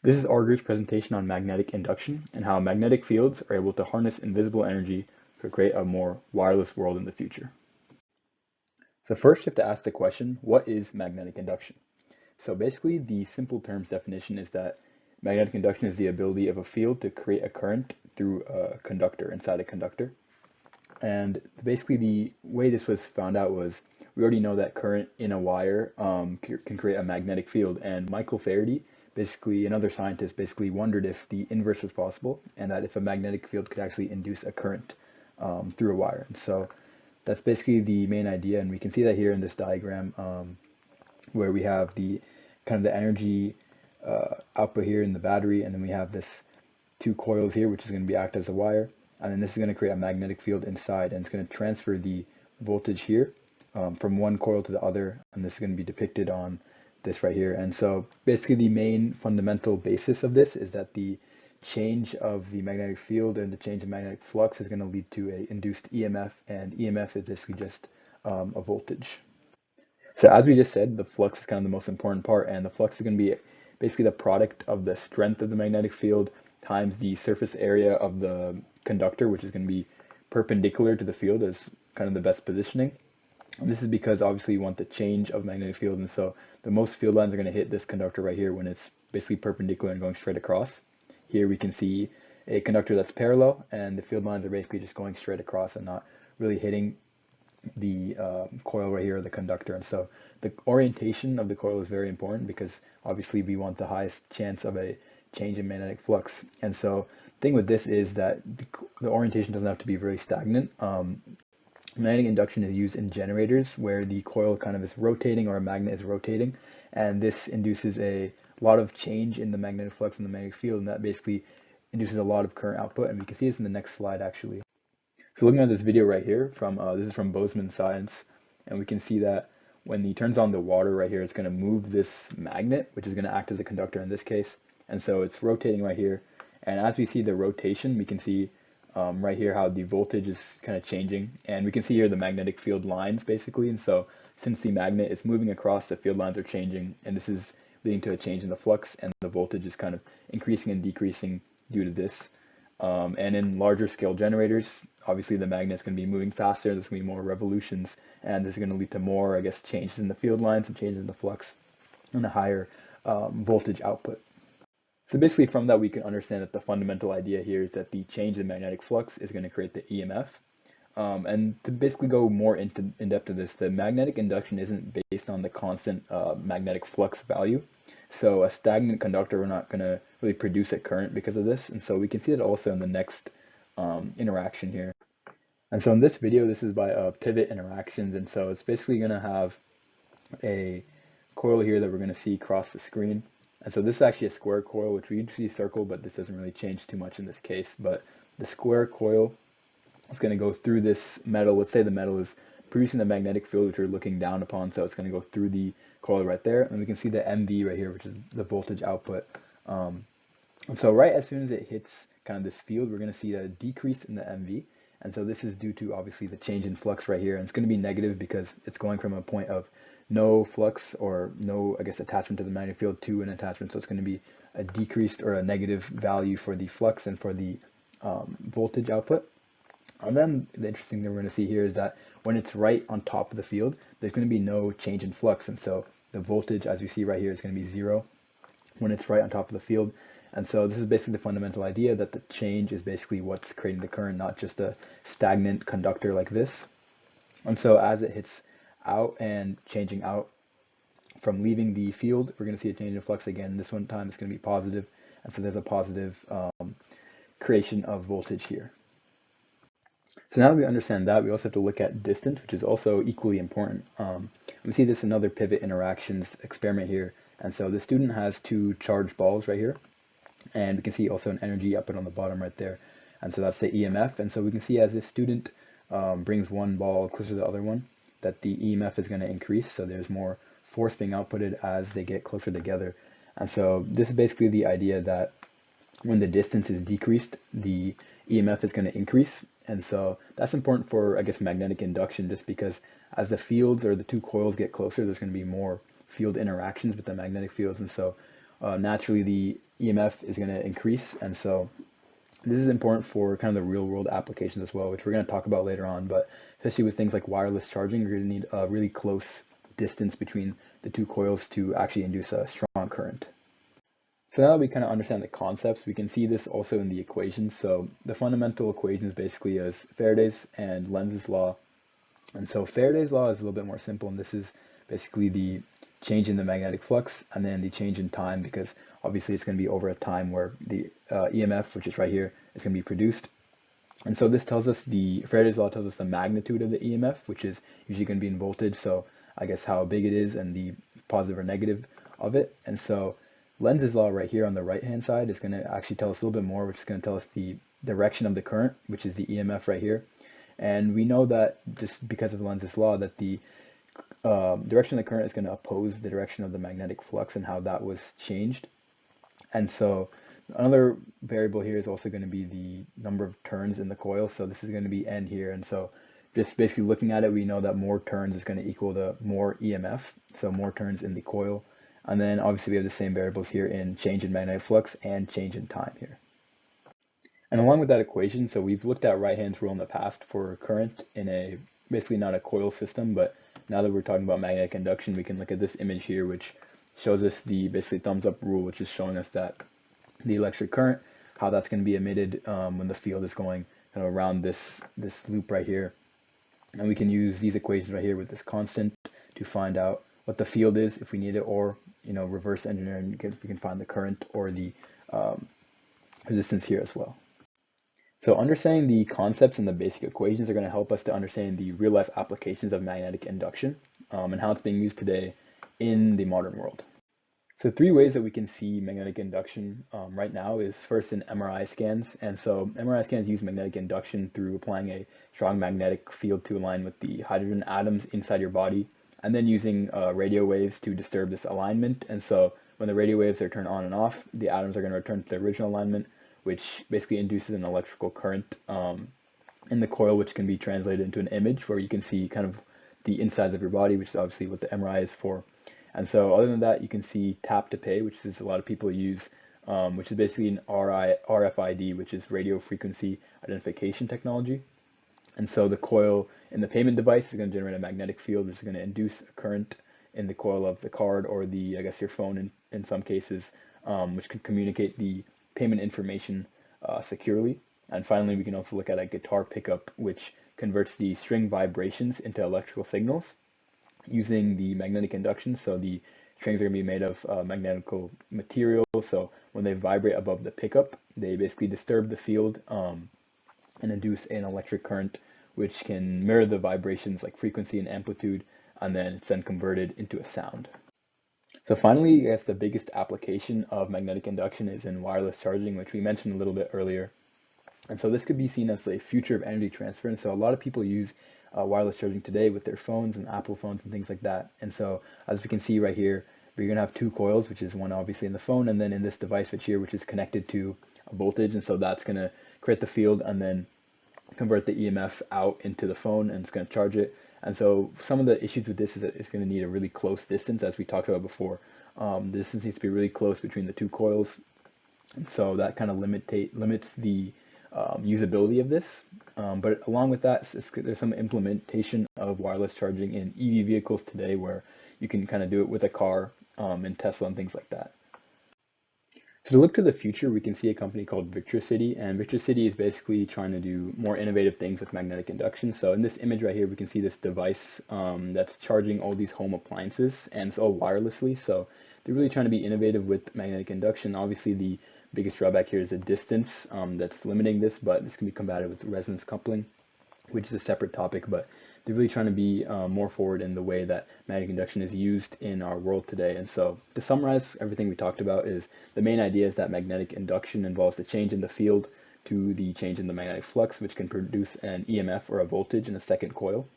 This is our group's presentation on magnetic induction and how magnetic fields are able to harness invisible energy to create a more wireless world in the future. So first you have to ask the question, what is magnetic induction? So basically the simple terms definition is that magnetic induction is the ability of a field to create a current through a conductor inside a conductor. And basically the way this was found out was we already know that current in a wire can create a magnetic field. And Michael Faraday, basically another scientist, basically wondered if the inverse was possible and that if a magnetic field could actually induce a current through a wire. And so that's basically the main idea. And we can see that here in this diagram where we have the kind of the energy output here in the battery, and then we have this two coils here, which is going to be act as a wire, and then this is going to create a magnetic field inside, and it's going to transfer the voltage here from one coil to the other, and this is going to be depicted on this right here. And so basically the main fundamental basis of this is that the change of the magnetic field and the change in magnetic flux is going to lead to a induced EMF, and EMF is basically just a voltage. So as we just said, the flux is kind of the most important part, and the flux is going to be basically the product of the strength of the magnetic field times the surface area of the conductor, which is going to be perpendicular to the field as kind of the best positioning. And this is because obviously you want the change of magnetic field, and so the most field lines are going to hit this conductor right here when it's basically perpendicular and going straight across. Here we can see a conductor that's parallel, and the field lines are basically just going straight across and not really hitting the coil right here, or the conductor. And so the orientation of the coil is very important because obviously we want the highest chance of a change in magnetic flux. And so the thing with this is that the orientation doesn't have to be very stagnant. Magnetic induction is used in generators where the coil kind of is rotating, or a magnet is rotating, and this induces a lot of change in the magnetic flux and the magnetic field, and that basically induces a lot of current output. And we can see this in the next slide actually. So looking at this video right here from this is from Bozeman Science, and we can see that when he turns on the water right here, it's going to move this magnet, which is going to act as a conductor in this case. And so it's rotating right here. And as we see the rotation, we can see right here how the voltage is kind of changing. And we can see here the magnetic field lines basically. And so since the magnet is moving across, the field lines are changing. And this is leading to a change in the flux, and the voltage is kind of increasing and decreasing due to this. And in larger scale generators, obviously the magnet is going to be moving faster, there's going to be more revolutions, and this is going to lead to more, I guess, changes in the field lines and changes in the flux and a higher voltage output. So basically from that we can understand that the fundamental idea here is that the change in magnetic flux is going to create the EMF. And to basically go more in depth to this, the magnetic induction isn't based on the constant magnetic flux value. So a stagnant conductor, we're not going to really produce a current because of this. And so we can see it also in the next interaction here. And so in this video, this is by pivot interactions. And so it's basically going to have a coil here that we're going to see cross the screen. And so this is actually a square coil, which we usually circle, but this doesn't really change too much in this case. But the square coil is going to go through this metal. Let's say the metal is producing the magnetic field, which we're looking down upon. So it's going to go through the coil right there. And we can see the MV right here, which is the voltage output. And so right as soon as it hits kind of this field, we're going to see a decrease in the MV. And so this is due to obviously the change in flux right here. And it's going to be negative because it's going from a point of no flux, or no, I guess, attachment to the magnetic field, to an attachment. So it's going to be a decreased or a negative value for the flux and for the voltage output. And then the interesting thing we're going to see here is that when it's right on top of the field, there's going to be no change in flux. And so the voltage, as we see right here, is going to be 0 when it's right on top of the field. And so this is basically the fundamental idea that the change is basically what's creating the current, not just a stagnant conductor like this. And so as it hits out and changing out from leaving the field, we're going to see a change in flux again. This one time it's going to be positive, and so there's a positive creation of voltage here. So now that we understand that, we also have to look at distance, which is also equally important. We see this in other pivot interactions experiment here. And so the student has two charged balls right here. And we can see also an energy output on the bottom right there. And so that's the EMF. And so we can see as this student brings one ball closer to the other one, that the EMF is going to increase. So there's more force being outputted as they get closer together. And so this is basically the idea that when the distance is decreased, the EMF is going to increase. And so that's important for, I guess, magnetic induction, just because as the fields or the two coils get closer, there's going to be more field interactions with the magnetic fields. And so naturally the EMF is going to increase. And so this is important for kind of the real world applications as well, which we're going to talk about later on. But especially with things like wireless charging, you're going to need a really close distance between the two coils to actually induce a strong current. So now that we kind of understand the concepts, we can see this also in the equations. So the fundamental equations basically is Faraday's and Lenz's law. And so Faraday's law is a little bit more simple, and this is basically the change in the magnetic flux and then the change in time, because obviously it's going to be over a time where the EMF, which is right here, is going to be produced. And so this tells us Faraday's law tells us the magnitude of the EMF, which is usually going to be in voltage. So I guess how big it is and the positive or negative of it. And so Lenz's law right here on the right hand side is going to actually tell us a little bit more, which is going to tell us the direction of the current, which is the EMF right here. And we know that just because of Lenz's law that the direction of the current is going to oppose the direction of the magnetic flux and how that was changed. And so another variable here is also going to be the number of turns in the coil. So this is going to be N here. And so just basically looking at it, we know that more turns is going to equal to more EMF. So more turns in the coil. And then obviously we have the same variables here in change in magnetic flux and change in time here. And along with that equation, so we've looked at right-hand's rule in the past for current in a basically not a coil system, but now that we're talking about magnetic induction, we can look at this image here, which shows us the basically thumbs up rule, which is showing us that the electric current, how that's going to be emitted when the field is going kind of around this loop right here. And we can use these equations right here with this constant to find out what the field is if we need it, or reverse engineering, we can find the current or the resistance here as well. So understanding the concepts and the basic equations are going to help us to understand the real life applications of magnetic induction and how it's being used today in the modern world. So 3 ways that we can see magnetic induction right now is first in MRI scans. And so MRI scans use magnetic induction through applying a strong magnetic field to align with the hydrogen atoms inside your body, and then using radio waves to disturb this alignment. And so when the radio waves are turned on and off, the atoms are going to return to their original alignment, which basically induces an electrical current in the coil, which can be translated into an image where you can see kind of the insides of your body, which is obviously what the MRI is for. And so other than that, you can see tap to pay, which is a lot of people use, which is basically an RFID, which is radio frequency identification technology. And so the coil in the payment device is going to generate a magnetic field, which is going to induce a current in the coil of the card or I guess your phone in some cases, which can communicate the payment information securely. And finally, we can also look at a guitar pickup, which converts the string vibrations into electrical signals using the magnetic induction. So the strings are going to be made of magnetical material. So when they vibrate above the pickup, they basically disturb the field and induce an electric current, which can mirror the vibrations like frequency and amplitude, and then it's then converted into a sound. So finally, I guess the biggest application of magnetic induction is in wireless charging, which we mentioned a little bit earlier. And so this could be seen as the future of energy transfer. And so a lot of people use wireless charging today with their phones and Apple phones and things like that. And so as we can see right here, we're going to have 2 coils, which is one obviously in the phone, and then in this device which here, which is connected to a voltage. And so that's going to create the field and then convert the EMF out into the phone, and it's going to charge it. And so some of the issues with this is that it's going to need a really close distance, as we talked about before. The distance needs to be really close between the 2 coils. And so that kind of limits the usability of this. But along with that, there's some implementation of wireless charging in EV vehicles today where you can kind of do it with a car in Tesla and things like that. So to look to the future, we can see a company called Victricity, and Victricity is basically trying to do more innovative things with magnetic induction. So in this image right here, we can see this device that's charging all these home appliances, and it's all wirelessly. So they're really trying to be innovative with magnetic induction. Obviously, the biggest drawback here is the distance that's limiting this, but this can be combated with resonance coupling, which is a separate topic, but they're really trying to be more forward in the way that magnetic induction is used in our world today. And so to summarize everything we talked about, is the main idea is that magnetic induction involves the change in the field to the change in the magnetic flux, which can produce an EMF or a voltage in a second coil.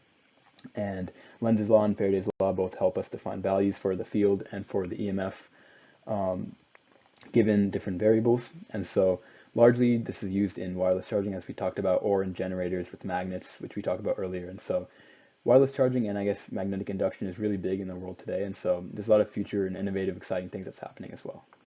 And Lenz's law and Faraday's law both help us define values for the field and for the EMF given different variables. And so largely this is used in wireless charging, as we talked about, or in generators with magnets, which we talked about earlier. And so wireless charging and I guess magnetic induction is really big in the world today. And so there's a lot of future and innovative, exciting things that's happening as well.